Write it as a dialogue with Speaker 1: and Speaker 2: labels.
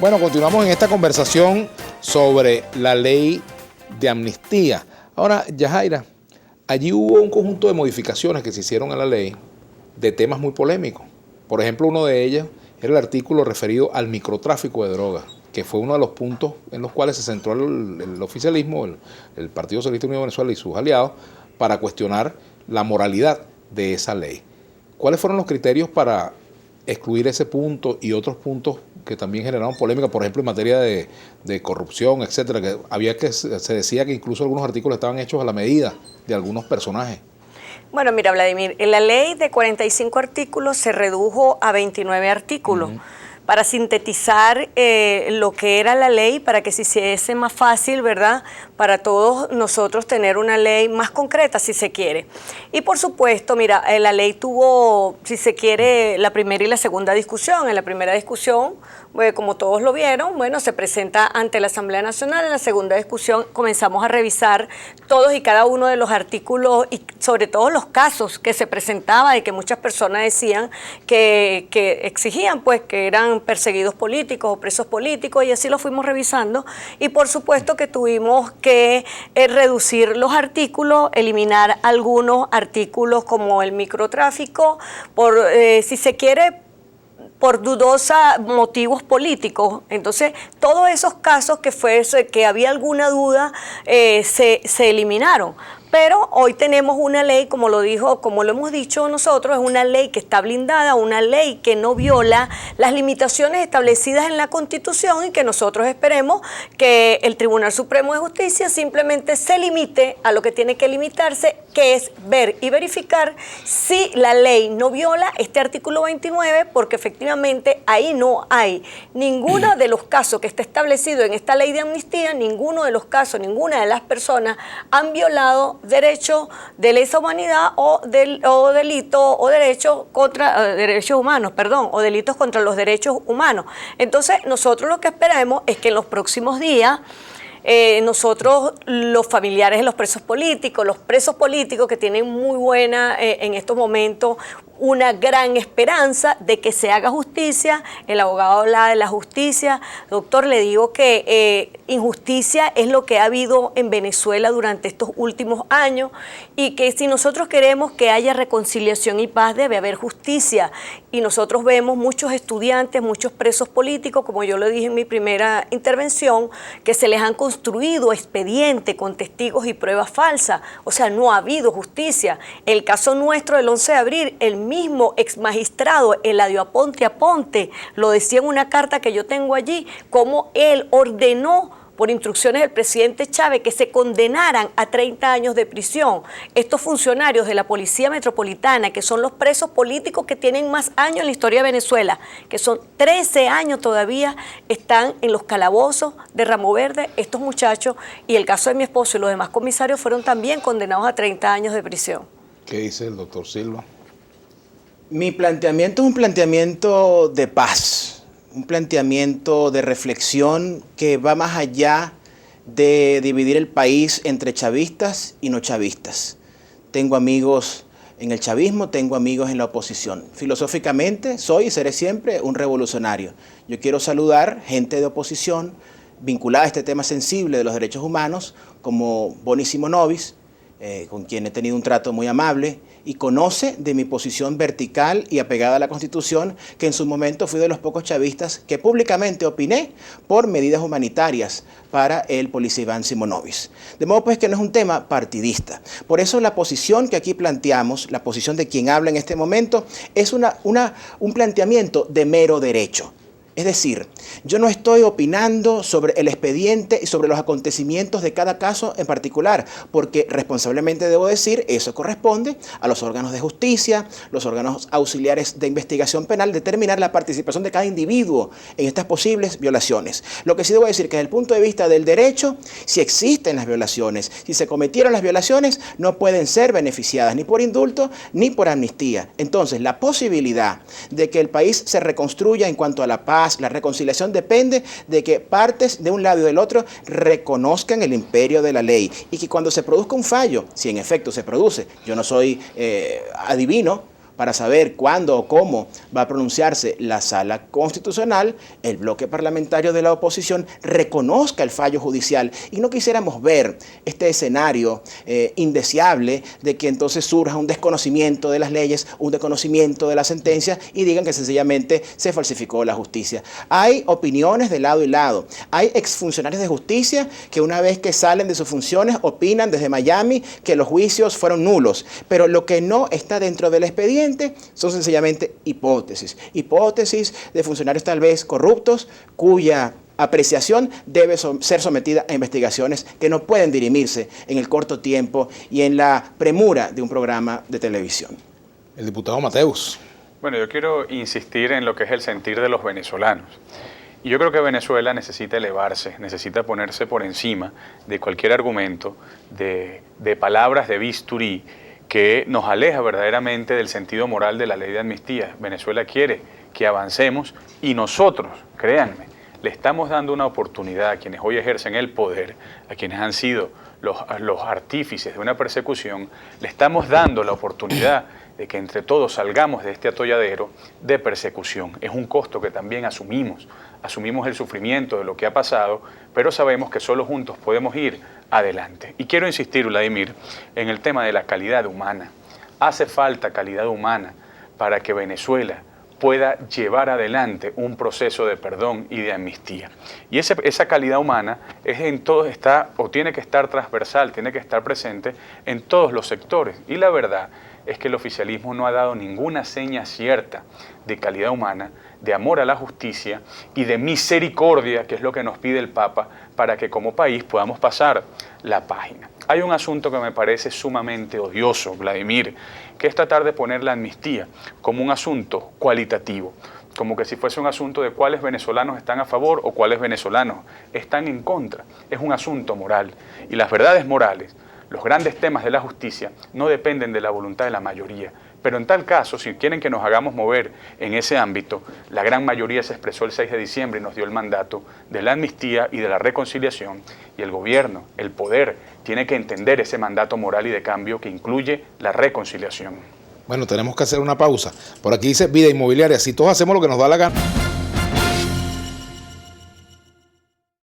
Speaker 1: Bueno, continuamos en esta conversación sobre la ley de amnistía. Ahora, Yajaira, allí hubo un conjunto de modificaciones que se hicieron a la ley de temas muy polémicos. Por ejemplo, uno de ellos era el artículo referido al microtráfico de drogas, que fue uno de los puntos en los cuales se centró el oficialismo, el Partido Socialista Unido de Venezuela y sus aliados, para cuestionar la moralidad de esa ley. ¿Cuáles fueron los criterios para excluir ese punto y otros puntos que también generaron polémica, por ejemplo, en materia de corrupción, etcétera? Que se decía que incluso algunos artículos estaban hechos a la medida de algunos personajes.
Speaker 2: Bueno, mira, Vladimir, en la ley de 45 artículos se redujo a 29 artículos. Para sintetizar lo que era la ley, para que se hiciese más fácil, ¿verdad?, para todos nosotros tener una ley más concreta, si se quiere. Y por supuesto, mira, la ley tuvo, si se quiere, la primera y la segunda discusión. En la primera discusión, como todos lo vieron, bueno, se presenta ante la Asamblea Nacional. En la segunda discusión comenzamos a revisar todos y cada uno de los artículos y sobre todo los casos que se presentaba y que muchas personas decían que exigían, pues, que eran perseguidos políticos o presos políticos, y así lo fuimos revisando. Y por supuesto que tuvimos que reducir los artículos, eliminar algunos artículos como el microtráfico, por, si se quiere, por dudosos motivos políticos. Entonces, todos esos casos que había alguna duda se eliminaron. Pero hoy tenemos una ley, como lo hemos dicho nosotros, es una ley que está blindada, una ley que no viola las limitaciones establecidas en la Constitución, y que nosotros esperemos que el Tribunal Supremo de Justicia simplemente se limite a lo que tiene que limitarse, que es ver y verificar si la ley no viola este artículo 29, porque efectivamente ahí no hay ninguno de los casos que está establecido en esta ley de amnistía, ninguno de los casos, ninguna de las personas han violado derechos de lesa humanidad o delitos o derechos contra derechos humanos, o delitos contra los derechos humanos. Entonces, nosotros lo que esperamos es que en los próximos días nosotros, los familiares de los presos políticos que tienen muy buena en estos momentos una gran esperanza de que se haga justicia. El abogado habla de la justicia. Doctor, le digo que injusticia es lo que ha habido en Venezuela durante estos últimos años, y que si nosotros queremos que haya reconciliación y paz, debe haber justicia. Y nosotros vemos muchos estudiantes, muchos presos políticos, como yo lo dije en mi primera intervención, que se les han construido expedientes con testigos y pruebas falsas. O sea, no ha habido justicia. El caso nuestro del 11 de abril, el mismo ex magistrado Eladio Aponte lo decía en una carta que yo tengo allí, como él ordenó por instrucciones del presidente Chávez que se condenaran a 30 años de prisión estos funcionarios de la Policía Metropolitana, que son los presos políticos que tienen más años en la historia de Venezuela, que son 13 años todavía, están en los calabozos de Ramo Verde, estos muchachos, y el caso de mi esposo y los demás comisarios fueron también condenados a 30 años de prisión.
Speaker 1: ¿Qué dice el doctor Silva?
Speaker 3: Mi planteamiento es un planteamiento de paz, un planteamiento de reflexión que va más allá de dividir el país entre chavistas y no chavistas. Tengo amigos en el chavismo, tengo amigos en la oposición. Filosóficamente soy y seré siempre un revolucionario. Yo quiero saludar gente de oposición vinculada a este tema sensible de los derechos humanos, como Boni Simonovic, con quien he tenido un trato muy amable, y conoce de mi posición vertical y apegada a la Constitución, que en su momento fui de los pocos chavistas que públicamente opiné por medidas humanitarias para el policía Iván Simonovic. De modo pues que no es un tema partidista. Por eso la posición que aquí planteamos, la posición de quien habla en este momento, es un planteamiento de mero derecho. Es decir, yo no estoy opinando sobre el expediente y sobre los acontecimientos de cada caso en particular, porque responsablemente debo decir, eso corresponde a los órganos de justicia, los órganos auxiliares de investigación penal, determinar la participación de cada individuo en estas posibles violaciones. Lo que sí debo decir que desde el punto de vista del derecho, si existen las violaciones, si se cometieron las violaciones, no pueden ser beneficiadas ni por indulto ni por amnistía. Entonces, la posibilidad de que el país se reconstruya en cuanto a la paz, la reconciliación, depende de que partes de un lado y del otro reconozcan el imperio de la ley, y que cuando se produzca un fallo, si en efecto se produce, yo no soy adivino para saber cuándo o cómo va a pronunciarse la Sala Constitucional, el bloque parlamentario de la oposición reconozca el fallo judicial y no quisiéramos ver este escenario indeseable de que entonces surja un desconocimiento de las leyes, un desconocimiento de la sentencia y digan que sencillamente se falsificó la justicia. Hay opiniones de lado y lado. Hay exfuncionarios de justicia que una vez que salen de sus funciones opinan desde Miami que los juicios fueron nulos, pero lo que no está dentro del expediente son sencillamente hipótesis. Hipótesis de funcionarios tal vez corruptos cuya apreciación debe ser sometida a investigaciones que no pueden dirimirse en el corto tiempo y en la premura de un programa de televisión.
Speaker 1: El diputado Mateus.
Speaker 4: Bueno, yo quiero insistir en lo que es el sentir de los venezolanos. Y yo creo que Venezuela necesita elevarse, necesita ponerse por encima de cualquier argumento, de palabras de bisturí que nos aleja verdaderamente del sentido moral de la ley de amnistía. Venezuela quiere que avancemos y nosotros, créanme, le estamos dando una oportunidad a quienes hoy ejercen el poder, a quienes han sido los artífices de una persecución, le estamos dando la oportunidad de que entre todos salgamos de este atolladero de persecución. Es un costo que también asumimos el sufrimiento de lo que ha pasado, pero sabemos que solo juntos podemos ir adelante. Y quiero insistir, Vladimir, en el tema de la calidad humana. Hace falta calidad humana para que Venezuela pueda llevar adelante un proceso de perdón y de amnistía. Y esa calidad humana tiene que estar transversal, tiene que estar presente en todos los sectores. Y la verdad es que el oficialismo no ha dado ninguna seña cierta de calidad humana, de amor a la justicia y de misericordia, que es lo que nos pide el Papa, para que como país podamos pasar la página. Hay un asunto que me parece sumamente odioso, Vladimir, que es tratar de poner la amnistía como un asunto cualitativo, como que si fuese un asunto de cuáles venezolanos están a favor o cuáles venezolanos están en contra. Es un asunto moral y las verdades morales, los grandes temas de la justicia no dependen de la voluntad de la mayoría. Pero en tal caso, si quieren que nos hagamos mover en ese ámbito, la gran mayoría se expresó el 6 de diciembre y nos dio el mandato de la amnistía y de la reconciliación. Y el gobierno, el poder, tiene que entender ese mandato moral y de cambio que incluye la reconciliación.
Speaker 1: Bueno, tenemos que hacer una pausa. Por aquí dice Vida Inmobiliaria. Si todos hacemos lo que nos da la gana.